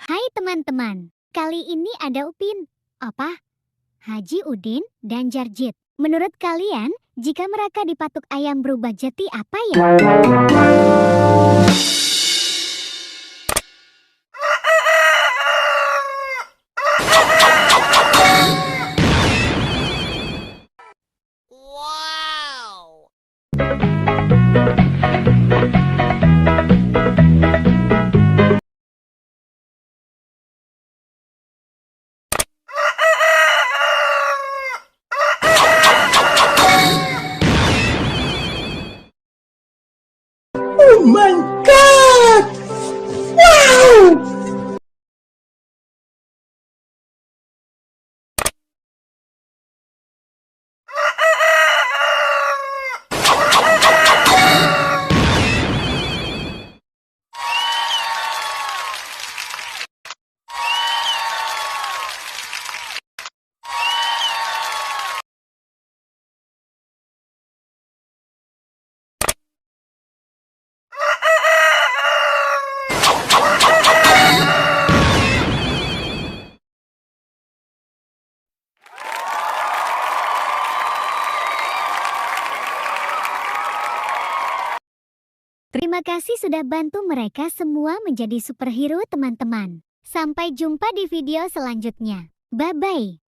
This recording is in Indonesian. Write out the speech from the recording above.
Hai teman-teman, kali ini ada Upin, Opah, Haji Udin, dan Jarjit. Menurut kalian, jika mereka dipatuk ayam berubah jadi apa ya? Wow! Oh my god! Wow! Terima kasih sudah bantu mereka semua menjadi superhero teman-teman. Sampai jumpa di video selanjutnya. Bye-bye.